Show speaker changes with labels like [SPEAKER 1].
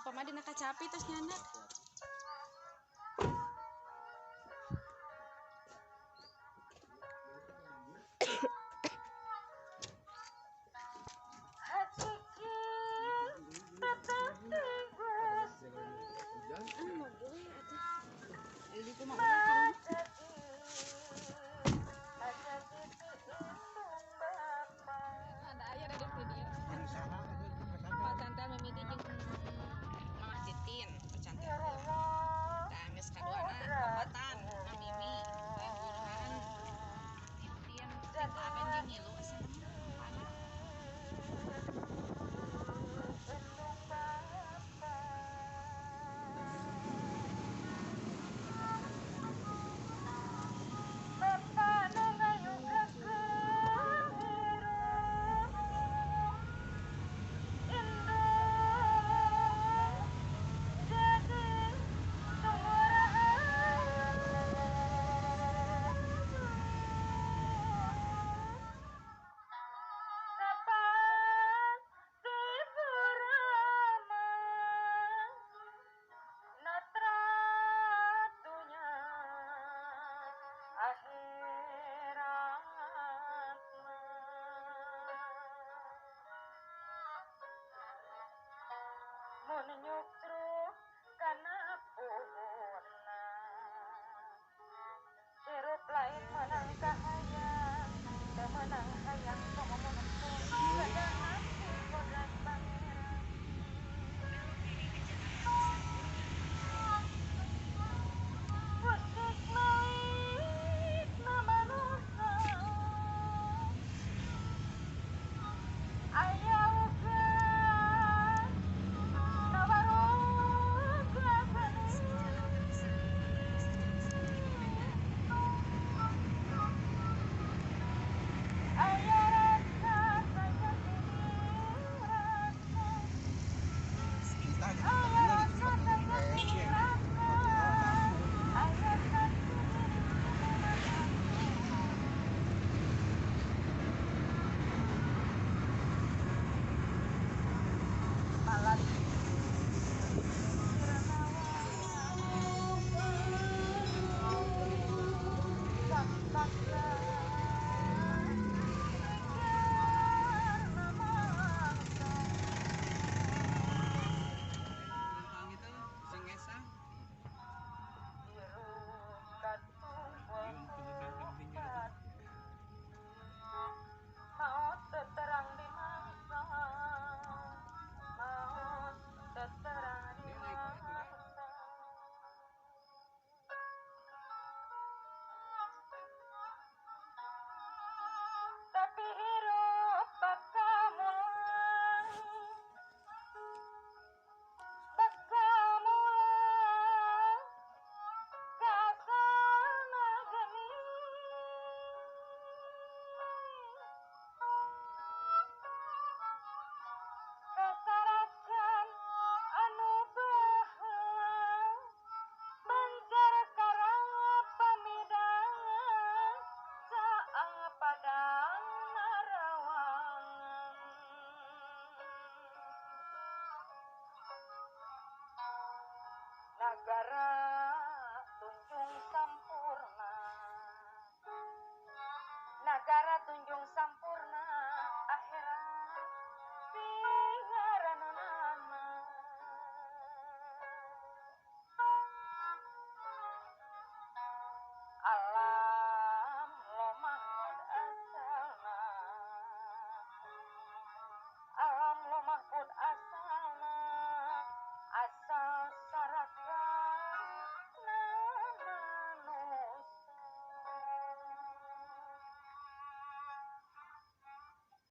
[SPEAKER 1] pamadi nakacapi terus nyandak. Ada ayah ada video. Pak Tante mimiti jeung Mamah Titin, percantikan. Dan geus kaduana papatan Mimi, buruhan. Titin, Titin aben jeung ngilu asa namanya.
[SPEAKER 2] Menyukruk karena puhuna sirup lain menang kahayang temenang hayang kamu menentu kadang hati kodrat pangeran musik maik nama rusa ayah maut terang di masa maut terang di masa tapi hirup bakal mulai kasana geni kasarakan anu belah banjar karang pamidangan saang padang narawangan nagara